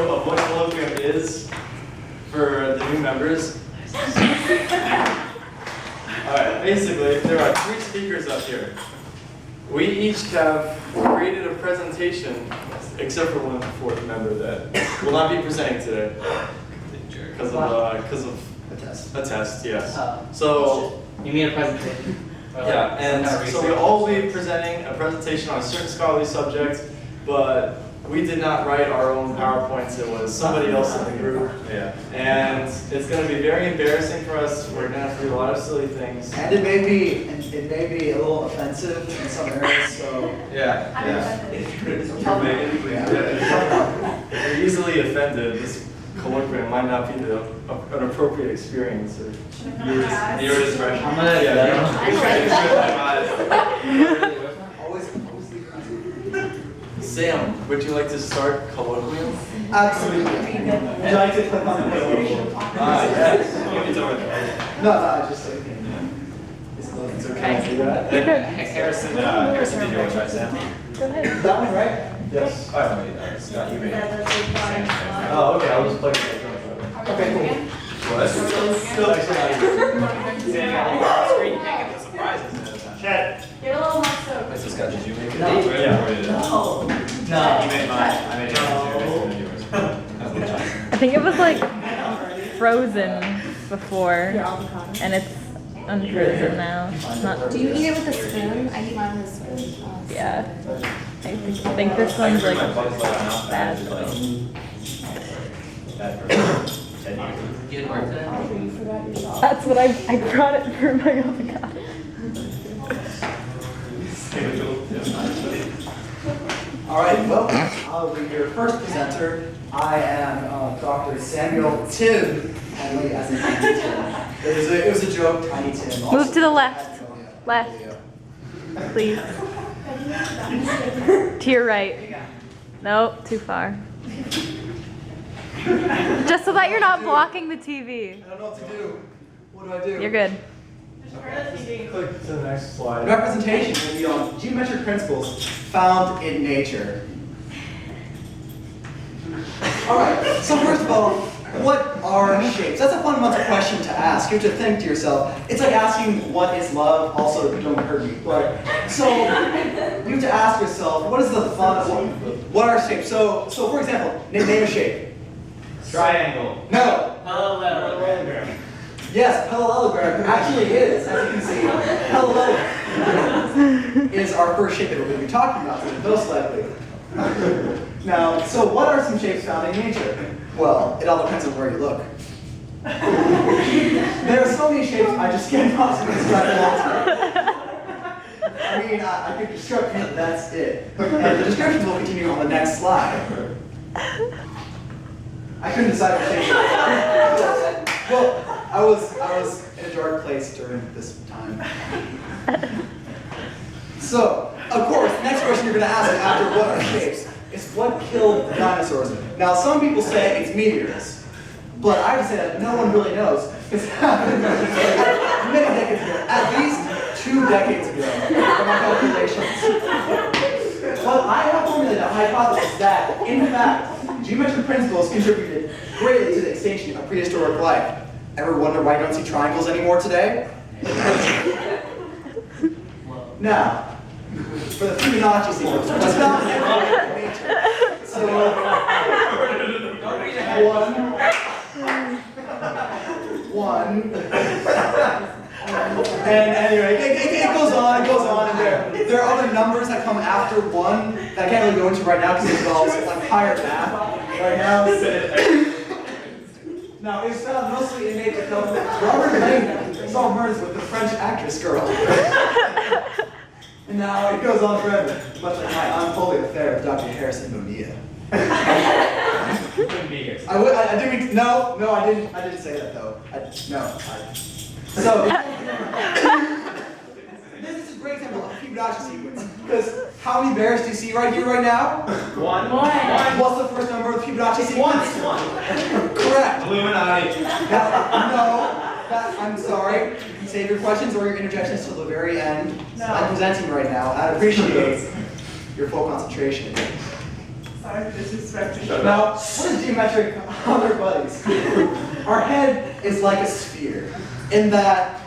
of what Colloquium is for the new members. Alright, basically, there are 3 speakers up here. We each have created a presentation, except for one 4th member that will not be presenting today. Because of a test, yes. So, you mean a presentation? yeah, and so we'll all be presenting a presentation on a certain scholarly subject, but we did not write our own PowerPoints. It was somebody else in the group. Yeah. And it's going to be very embarrassing for us. We're going to have to do a lot of silly things. And it may be a little offensive in some areas. So yeah. If you're easily offended, this colloquium might not be an appropriate experience. Or your discretion. I'm gonna Sam, would you like to start colloquium? absolutely. Would you like to click on the presentation? Yes. It's over there. No, I just like. It's okay to do that. Harrison, did you want to try Sam? Go ahead. That one, right? Yes. Oh, wait, Scott, you made it. Oh, okay. I'll just play it. Okay, cool. What? Still actually Screen can't get the surprises ahead of time. Chat. Get a little more soap. Wait, so Scott, did you make it? No. Yeah. No. You made mine. I made it too. Than yours. I think it was like frozen before, and it's unfrozen now. It's not. Do you eat it with a spoon? I eat mine with a spoon. Yeah. I think this one's like bad. Good work today. That's what I brought it for my avocado. All right, well, I'll be your first presenter. I am Dr. Samuel Tim Hendley, as in Tiny Tim. It was a joke, Tiny Tim. Move to the left. Left. Please. To your right. Nope, too far. Just so that you're not blocking the TV. I don't know what to do. What do I do? You're good. Click to the next slide. Representation will be on geometric principles found in nature. All right, so first of all, what are shapes? That's a fundamental question to ask. You have to think to yourself. It's like asking, what is love? Also, don't hurt me. But so you have to ask yourself, what is the what are shapes? So for example, name a shape. Triangle. No. Parallelogram. Yes, parallelogram actually is, as you can see, parallelogram is our first shape that we're going to be talking about today, most likely. Now, so what are some shapes found in nature? Well, it all depends on where you look. There are so many shapes I just can't possibly describe them all today. I mean, I could describe it, that's it. And the descriptions will continue on the next slide. I couldn't decide what shape it was. Well, I was in a dark place during this time. So, of course, the next question you're going to ask after what are shapes is what killed the dinosaurs? Now, some people say it's meteors, but I have to say that no one really knows. It's happened many decades ago, at least 2 decades ago, from my calculations. But I have formulated a hypothesis that, in fact, geometric principles contributed greatly to the extinction of prehistoric life. Ever wonder why you don't see triangles anymore today? Now, for the Fibonacci sequence, let's found in nature. So, one. And anyway, it goes on, and there are other numbers that come after 1 that I can't really go into right now because it involves like higher math right now. Now, it's found mostly in nature. Robert Langdon saw murders with the French actress girl. And now it goes on forever, much like my unholy affair with Dr. Harrison Bonilla. I didn't. No, I didn't say that though. So, this is a great example of a Fibonacci sequence. Because how many bears do you see right here, right now? One. What's the first number of the Fibonacci sequence? One. Correct. Illuminati. I'm sorry. You can save your questions or your interjections till the very end. No. I'm presenting right now. I appreciate your full concentration. Sorry for disrespecting. Now, what is geometric on our buddies? Our head is like a sphere, in that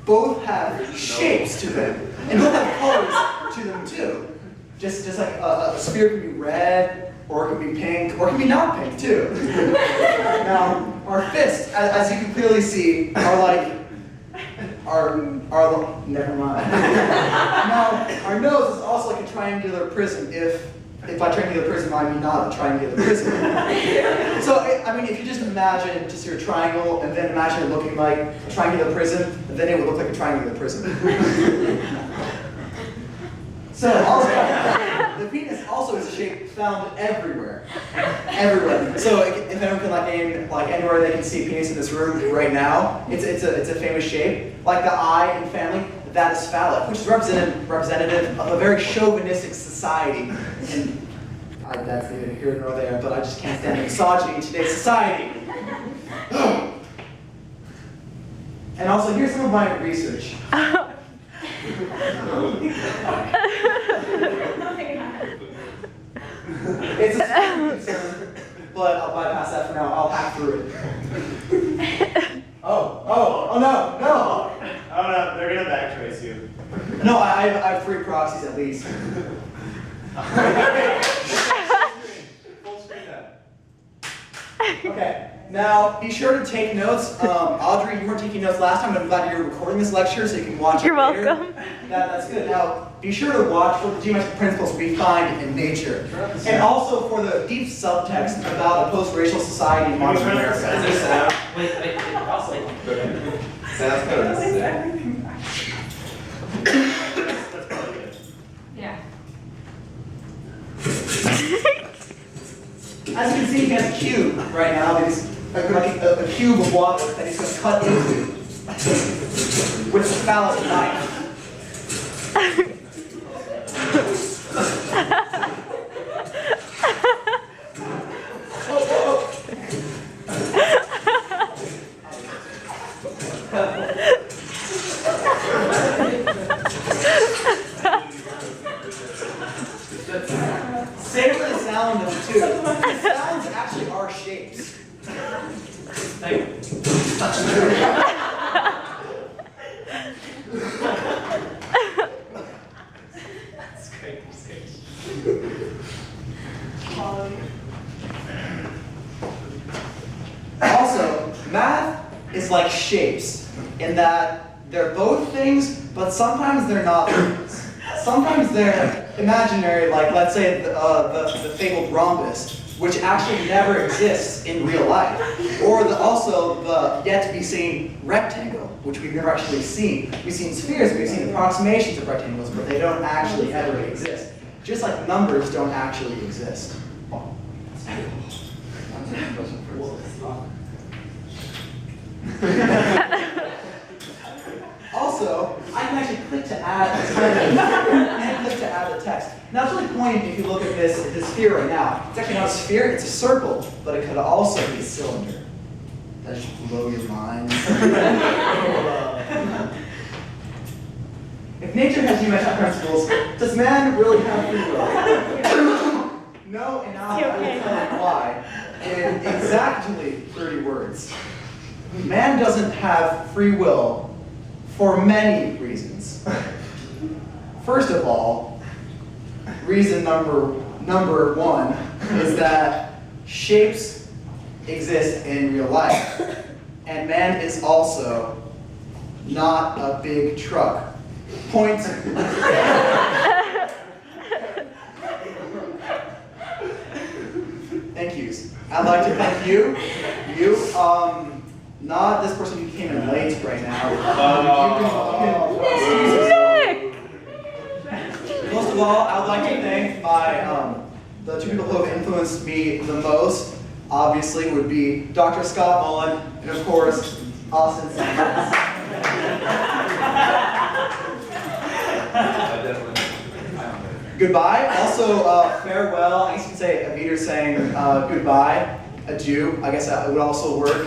both have shapes to them, and both have colors to them too. Just like a sphere can be red, or it can be pink, or it can be not pink too. Now, our fists, as you can clearly see, are like, never mind. Now, our nose is also like a triangular prism, if by triangular prism I mean not a triangular prism. So, I mean, if you just imagine just your triangle, and then imagine it looking like a triangular prism, then it would look like a triangular prism. So, also, the penis also is a shape found everywhere. Everywhere. So, if anyone can name anywhere they can see penis in this room right now, it's a famous shape. Like the eye in family, that is phallic, which is representative of a very chauvinistic society. And that's neither here nor there, but I just can't stand misogyny in today's society. And also, here's some of my research. It's a concern, but I'll bypass that for now. I'll hack through it. Oh no! Oh no, they're gonna backtrace you. No, I have 3 proxies at least. Full screen that. Okay, now be sure to take notes. Audrey, you weren't taking notes last time, but I'm glad you're recording this lecture so you can watch You're it later. welcome. That's good. Now, be sure to watch for the geometric principles we find in nature. And also for the deep subtext about a post-racial society in modern America. Wait, also. Sounds kind of necessary. That's probably good. Yeah. As you can see, he has a cube right now. It's a cube of water that he's going to cut into with a phallic knife. Same for the sound of it too. The sounds actually are shapes. Thank you. That's great. That's great. Also, math is like shapes in that they're both things, but sometimes they're not things. Sometimes they're imaginary, like let's say the fabled rhombus, which actually never exists in real life. Or also the yet-to-be-seen rectangle, which we've never actually seen. We've seen spheres, we've seen approximations of rectangles, but they don't actually ever exist. Just like numbers don't actually exist. Also, I can actually click to add a title and click to add the text. Now it's really pointing if you look at this sphere right now. It's actually not a sphere, it's a circle, but it could also be a cylinder. That should blow your mind. If nature has geometric principles, does man really have free will? No, and now I will tell you why. In exactly 30 words. Man doesn't have free will for many reasons. First of all, reason number 1 is that shapes exist in real life, and man is also not a big truck. Point. Thank yous. I'd like to thank you. Not this person who came in late right now. Most of all, I'd like to thank the 2 people who have influenced me the most, obviously, would be Dr. Scott Mullin, and of course, Austin Sanders. Goodbye. Also, farewell. I guess you can say Avita saying goodbye. Adieu. I guess that would also work.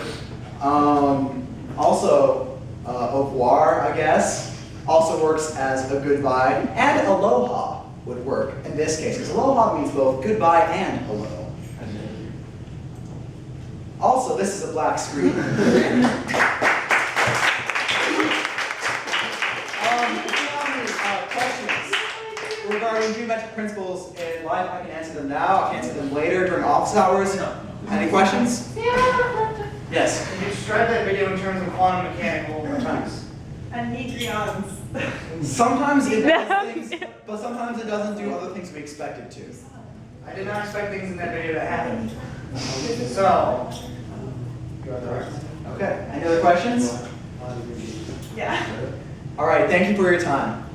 Also, au revoir, I guess, also works as a goodbye. And aloha. would work in this case, because aloha means both goodbye and hello. Also, this is a black screen. If you have any questions regarding geometric principles in life, I can answer them now. I can answer them later during office hours. Any questions? Yes. Can you describe that video in terms of quantum mechanical terms? Anegrons. Sometimes it does things, but sometimes it doesn't do other things we expect it to. I did not expect things in that video to happen. So, you are correct. Okay. Any other questions? Yeah. All right. Thank you for your time.